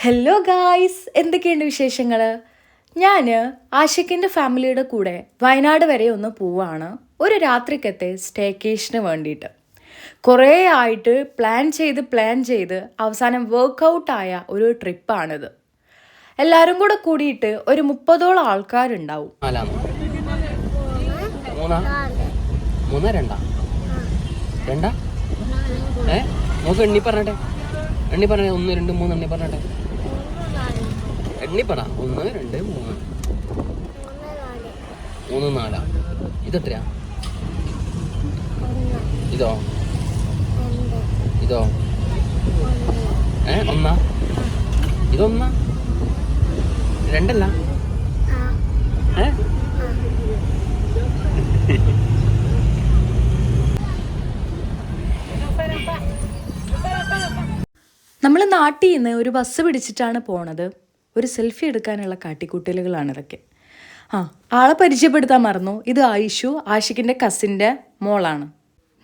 Hello guys, എന്തൊക്കെയുണ്ട് വിശേഷങ്ങൾ? ഞാൻ ആഷിക്കിൻ്റെ ഫാമിലിയുടെ കൂടെ വയനാട് വരെ ഒന്ന് പോവാണ് ഒരു രാത്രിക്കത്തെ സ്റ്റേക്കേഷന് വേണ്ടിയിട്ട്. കുറേ ആയിട്ട് പ്ലാൻ ചെയ്ത് അവസാനം വർക്കൗട്ടായ ഒരു ട്രിപ്പാണിത്. എല്ലാവരും കൂടെ കൂടിയിട്ട് ഒരു 30ഓളം ആൾക്കാരുണ്ടാവും. എണ്ണി പറഞ്ഞേ 1 2 3 എണ്ണി പറഞ്ഞേ. എണ്ണി പറ 1 2 3 3 4. ഇതെത്രയാ? ഇതോ ഇതോ ഒന്നാ? ഇതൊന്നാ? 2 അല്ല? നമ്മൾ നാട്ടിൽ നിന്ന് ഒരു ബസ് പിടിച്ചിട്ടാണ് പോണത്. ഒരു സെൽഫി എടുക്കാനുള്ള കാട്ടിക്കൂട്ടലുകളാണ് ഇതൊക്കെ. ആളെ പരിചയപ്പെടുത്താൻ മറന്നു. ഇത് ആഷിക്കിൻ്റെ കസിൻ്റെ മോളാണ്.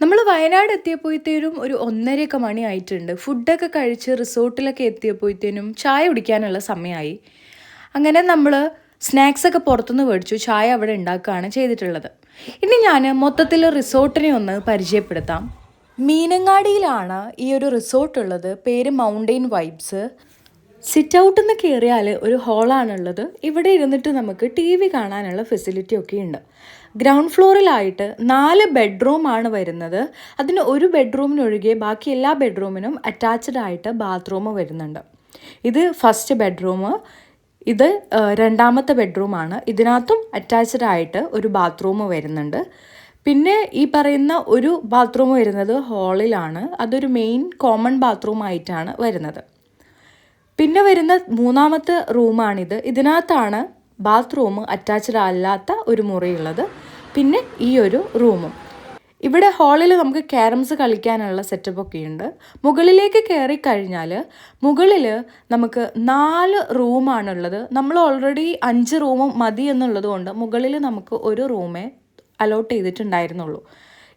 നമ്മൾ വയനാട് എത്തിയപ്പോഴത്തേനും ഒരു 1:30 മണി ആയിട്ടുണ്ട്. ഫുഡൊക്കെ കഴിച്ച് റിസോർട്ടിലൊക്കെ എത്തിയപ്പോഴത്തേനും ചായ കുടിക്കാനുള്ള സമയമായി. അങ്ങനെ നമ്മൾ സ്നാക്സൊക്കെ പുറത്തുനിന്ന് മേടിച്ചു. ചായ അവിടെ ഉണ്ടാക്കുകയാണ് ചെയ്തിട്ടുള്ളത്. ഇനി ഞാൻ മൊത്തത്തിൽ റിസോർട്ടിനെ ഒന്ന് പരിചയപ്പെടുത്താം. മീനങ്ങാടിയിലാണ് ഈ ഒരു റിസോർട്ട് ഉള്ളത്. പേര് മൗണ്ടെയിൻ വൈബ്സ്. സിറ്റ് ഔട്ടിൽ നിന്ന് കയറിയാൽ ഒരു ഹോളാണുള്ളത്. ഇവിടെ ഇരുന്നിട്ട് നമുക്ക് TV കാണാനുള്ള ഫെസിലിറ്റി ഒക്കെ ഉണ്ട്. ഗ്രൗണ്ട് ഫ്ലോറിലായിട്ട് 4 ബെഡ്റൂമാണ് വരുന്നത്. അതിന് ഒരു ബെഡ്റൂമിനൊഴികെ ബാക്കി എല്ലാ ബെഡ്റൂമിനും അറ്റാച്ച്ഡ് ആയിട്ട് ബാത്റൂം വരുന്നുണ്ട്. ഇത് ഫസ്റ്റ് ബെഡ്റൂം, ഇത് 2ാമത്തെ ബെഡ്റൂമാണ്. ഇതിനകത്തും അറ്റാച്ച്ഡ് ആയിട്ട് ഒരു ബാത്റൂം വരുന്നുണ്ട്. പിന്നെ ഈ പറയുന്ന ഒരു ബാത്റൂം വരുന്നത് ഹാളിലാണ്. അതൊരു മെയിൻ കോമൺ ബാത്റൂം ആയിട്ടാണ് വരുന്നത്. പിന്നെ വരുന്ന 3ാമത്തെ റൂമാണിത്. ഇതിനകത്താണ് ബാത്റൂം അറ്റാച്ച്ഡ് അല്ലാത്ത ഒരു മുറിയുള്ളത്. പിന്നെ ഈ ഒരു റൂമും. ഇവിടെ ഹാളിൽ നമുക്ക് ക്യാരംസ് കളിക്കാനുള്ള സെറ്റപ്പൊക്കെ ഉണ്ട്. മുകളിലേക്ക് കയറി കഴിഞ്ഞാൽ മുകളിൽ നമുക്ക് 4 റൂമാണുള്ളത്. നമ്മൾ ഓൾറെഡി 5 റൂമും മതി എന്നുള്ളത് കൊണ്ട് മുകളിൽ നമുക്ക് ഒരു റൂമേ അലോട്ട് ചെയ്തിട്ടുണ്ടായിരുന്നുള്ളൂ.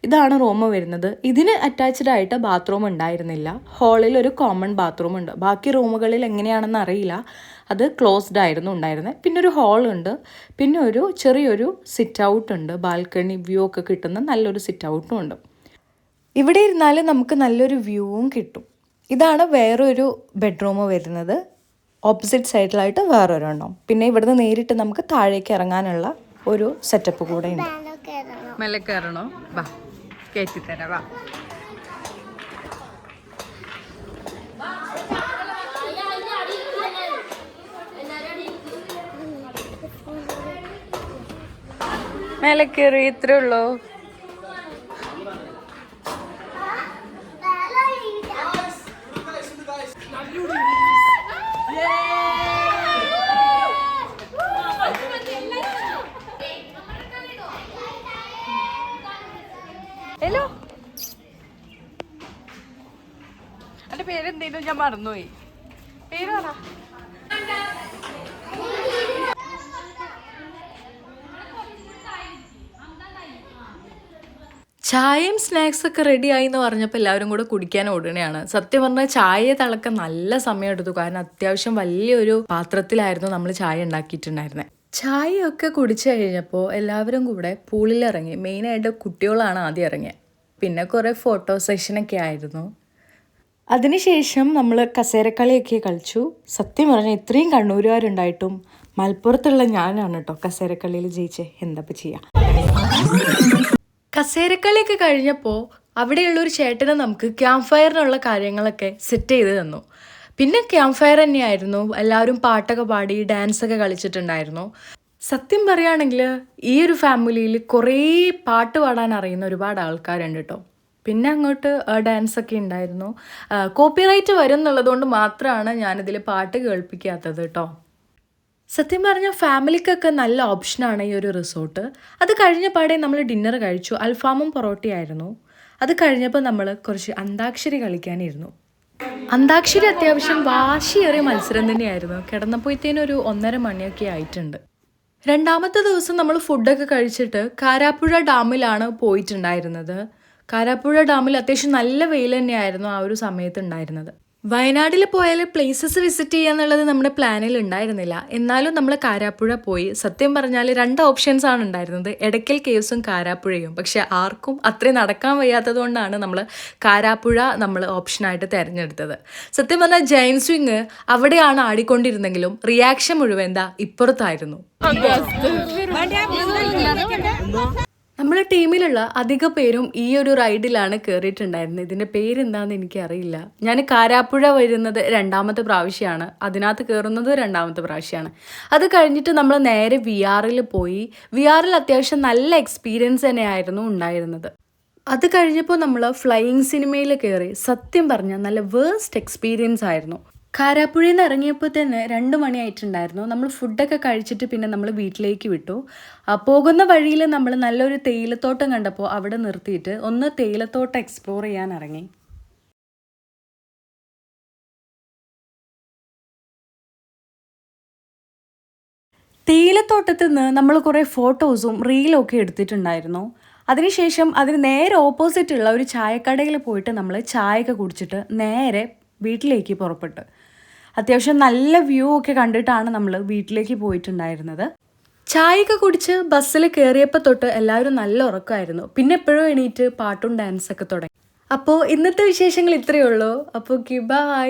ഇതാണ് റൂം വരുന്നത്. ഇതിന് അറ്റാച്ച്ഡ് ആയിട്ട് ബാത്റൂം ഉണ്ടായിരുന്നില്ല. ഹാളിൽ ഒരു കോമൺ ബാത്റൂം ഉണ്ട്. ബാക്കി റൂമുകളിൽ എങ്ങനെയാണെന്ന് അറിയില്ല. അത് ക്ലോസ്ഡ് ആയിരുന്നു ഉണ്ടായിരുന്നത്. പിന്നെ ഒരു ഹാളുണ്ട്. പിന്നെ ഒരു ചെറിയൊരു സിറ്റ് ഔട്ട് ഉണ്ട്. ബാൽക്കണി വ്യൂ ഒക്കെ കിട്ടുന്ന നല്ലൊരു സിറ്റ് ഔട്ടും ഉണ്ട്. ഇവിടെ ഇരുന്നാൽ നമുക്ക് നല്ലൊരു വ്യൂവും കിട്ടും. ഇതാണ് വേറൊരു ബെഡ്റൂം വരുന്നത്. ഓപ്പോസിറ്റ് സൈഡിലായിട്ട് വേറൊരെണ്ണം. പിന്നെ ഇവിടുന്ന് നേരിട്ട് നമുക്ക് താഴേക്ക് ഇറങ്ങാനുള്ള ഒരു സെറ്റപ്പ് കൂടെ ഉണ്ട്. മെല്ലെ കയറണോ? വാ, കയറ്റിത്തരാം. വാ. മേലെ കയറി, ഇത്രേ ഉള്ളൂ. ഹലോ, എൻ്റെ പേരെന്തേലും ഞാൻ മറന്നുപോയി. പേര് പറ. ചായയും സ്നാക്സൊക്കെ റെഡിയായി എന്ന് പറഞ്ഞപ്പോൾ എല്ലാവരും കൂടെ കുടിക്കാൻ ഓടുകയാണ്. സത്യം പറഞ്ഞാൽ ചായ തിളക്കാൻ നല്ല സമയം എടുത്തു. കാരണം അത്യാവശ്യം വലിയൊരു പാത്രത്തിലായിരുന്നു നമ്മൾ ചായ ഉണ്ടാക്കിയിട്ടുണ്ടായിരുന്നത്. ചായയൊക്കെ കുടിച്ചു കഴിഞ്ഞപ്പോൾ എല്ലാവരും കൂടെ പൂളിലിറങ്ങി. മെയിനായിട്ട് കുട്ടികളാണ് ആദ്യം ഇറങ്ങിയത്. പിന്നെ കുറേ ഫോട്ടോ സെഷനൊക്കെ ആയിരുന്നു. അതിനുശേഷം നമ്മൾ കസേരക്കളിയൊക്കെ കളിച്ചു. സത്യം പറഞ്ഞാൽ ഇത്രയും കണ്ണൂരുകാരുണ്ടായിട്ടും മലപ്പുറത്തുള്ള ഞാനാണ് കേട്ടോ കസേരക്കളിയിൽ ജയിച്ചേ. എന്താ ചെയ്യാം. കസേരക്കളിയൊക്കെ കഴിഞ്ഞപ്പോൾ അവിടെയുള്ളൊരു ചേട്ടനെ നമുക്ക് ക്യാമ്പ് ഫയറിനുള്ള കാര്യങ്ങളൊക്കെ സെറ്റ് ചെയ്ത് തന്നു. പിന്നെ ക്യാമ്പ് ഫയർ തന്നെയായിരുന്നു. എല്ലാവരും പാട്ടൊക്കെ പാടി ഡാൻസൊക്കെ കളിച്ചിട്ടുണ്ടായിരുന്നു. സത്യം പറയുകയാണെങ്കിൽ ഈ ഒരു ഫാമിലിയിൽ കുറേ പാട്ട് പാടാൻ അറിയുന്ന ഒരുപാട് ആൾക്കാരുണ്ട് കേട്ടോ. പിന്നെ അങ്ങോട്ട് ഡാൻസൊക്കെ ഉണ്ടായിരുന്നു. കോപ്പിറൈറ്റ് വരും എന്നുള്ളതുകൊണ്ട് മാത്രമാണ് ഞാനിതിൽ പാട്ട് കേൾപ്പിക്കാത്തത് കേട്ടോ. സത്യം പറഞ്ഞാൽ ഫാമിലിക്കൊക്കെ നല്ല ഓപ്ഷനാണ് ഈ ഒരു റിസോർട്ട്. അത് കഴിഞ്ഞ പാടെ നമ്മൾ ഡിന്നർ കഴിച്ചു. അൽഫാമും പൊറോട്ടയായിരുന്നു. അത് കഴിഞ്ഞപ്പോൾ നമ്മൾ കുറച്ച് അന്താക്ഷരി കളിക്കാനിരുന്നു. അന്താക്ഷരി അത്യാവശ്യം വാശിയേറിയ മത്സരം തന്നെയായിരുന്നു. കിടന്നപ്പോഴത്തേനും ഒരു 1:30 മണിയൊക്കെ ആയിട്ടുണ്ട്. 2ാമത്തെ ദിവസം നമ്മൾ ഫുഡൊക്കെ കഴിച്ചിട്ട് കാരാപ്പുഴ ഡാമിലാണ് പോയിട്ടുണ്ടായിരുന്നത്. കാരാപ്പുഴ ഡാമിൽ അത്യാവശ്യം നല്ല വെയിൽ തന്നെയായിരുന്നു ആ ഒരു സമയത്ത് ഉണ്ടായിരുന്നത്. വയനാട്ടിൽ പോയാൽ പ്ലേസസ് വിസിറ്റ് ചെയ്യുക എന്നുള്ളത് നമ്മുടെ പ്ലാനിൽ ഉണ്ടായിരുന്നില്ല. എന്നാലും നമ്മൾ കാരാപ്പുഴ പോയി. സത്യം പറഞ്ഞാൽ 2 ഓപ്ഷൻസ് ആണ് ഉണ്ടായിരുന്നത്, എടക്കൽ കേവ്സും കാരാപ്പുഴയും. പക്ഷെ ആർക്കും അത്രയും നടക്കാൻ വയ്യാത്തത് കൊണ്ടാണ് നമ്മൾ കാരാപ്പുഴ ഓപ്ഷനായിട്ട് തിരഞ്ഞെടുത്തത്. സത്യം പറഞ്ഞാൽ ജയൻ സ്വിങ് അവിടെയാണ് ആടിക്കൊണ്ടിരുന്നെങ്കിലും റിയാക്ഷൻ മുഴുവൻ എന്താ ഇപ്പുറത്തായിരുന്നു. നമ്മുടെ ടീമിലുള്ള അധിക പേരും ഈ ഒരു റൈഡിലാണ് കയറിയിട്ടുണ്ടായിരുന്നത്. ഇതിൻ്റെ പേരെന്താണെന്ന് എനിക്കറിയില്ല. ഞാൻ കാരാപ്പുഴ വരുന്നത് 2ാമത്തെ പ്രാവശ്യമാണ്, അതിനകത്ത് കയറുന്നത് 2ാമത്തെ പ്രാവശ്യമാണ്. അത് കഴിഞ്ഞിട്ട് നമ്മൾ നേരെ VR പോയി. VR അത്യാവശ്യം നല്ല എക്സ്പീരിയൻസ് തന്നെയായിരുന്നു ഉണ്ടായിരുന്നത്. അത് കഴിഞ്ഞപ്പോൾ നമ്മൾ ഫ്ലൈയിങ് സിനിമയിൽ കയറി. സത്യം പറഞ്ഞാൽ നല്ല വേഴ്സ്റ്റ് എക്സ്പീരിയൻസ് ആയിരുന്നു. കാരാപ്പുഴയിൽ നിന്ന് ഇറങ്ങിയപ്പോൾ തന്നെ 2 മണിയായിട്ടുണ്ടായിരുന്നു. നമ്മൾ ഫുഡൊക്കെ കഴിച്ചിട്ട് പിന്നെ നമ്മൾ വീട്ടിലേക്ക് വിട്ടു. പോകുന്ന വഴിയിൽ നമ്മൾ നല്ലൊരു തേയിലത്തോട്ടം കണ്ടപ്പോൾ അവിടെ നിർത്തിയിട്ട് ഒന്ന് തേയിലത്തോട്ടം എക്സ്പ്ലോർ ചെയ്യാൻ ഇറങ്ങി. തേയിലത്തോട്ടത്തിൽ നിന്ന് നമ്മൾ കുറേ ഫോട്ടോസും റീലും ഒക്കെ എടുത്തിട്ടുണ്ടായിരുന്നു. അതിനുശേഷം അതിന് നേരെ ഓപ്പോസിറ്റുള്ള ഒരു ചായക്കടയിൽ പോയിട്ട് നമ്മൾ ചായയൊക്കെ കുടിച്ചിട്ട് നേരെ വീട്ടിലേക്ക് പുറപ്പെട്ടു. അത്യാവശ്യം നല്ല വ്യൂ ഒക്കെ കണ്ടിട്ടാണ് നമ്മൾ വീട്ടിലേക്ക് പോയിട്ടുണ്ടായിരുന്നത്. ചായയൊക്കെ കുടിച്ച് ബസ്സിൽ കയറിയപ്പോൾ തൊട്ട് എല്ലാവരും നല്ല ഉറക്കമായിരുന്നു. പിന്നെ എപ്പോഴും എണീറ്റ് പാട്ടും ഡാൻസൊക്കെ തുടങ്ങി. അപ്പോൾ ഇന്നത്തെ വിശേഷങ്ങൾ ഇത്രയേ ഉള്ളൂ. അപ്പോൾ ബൈ.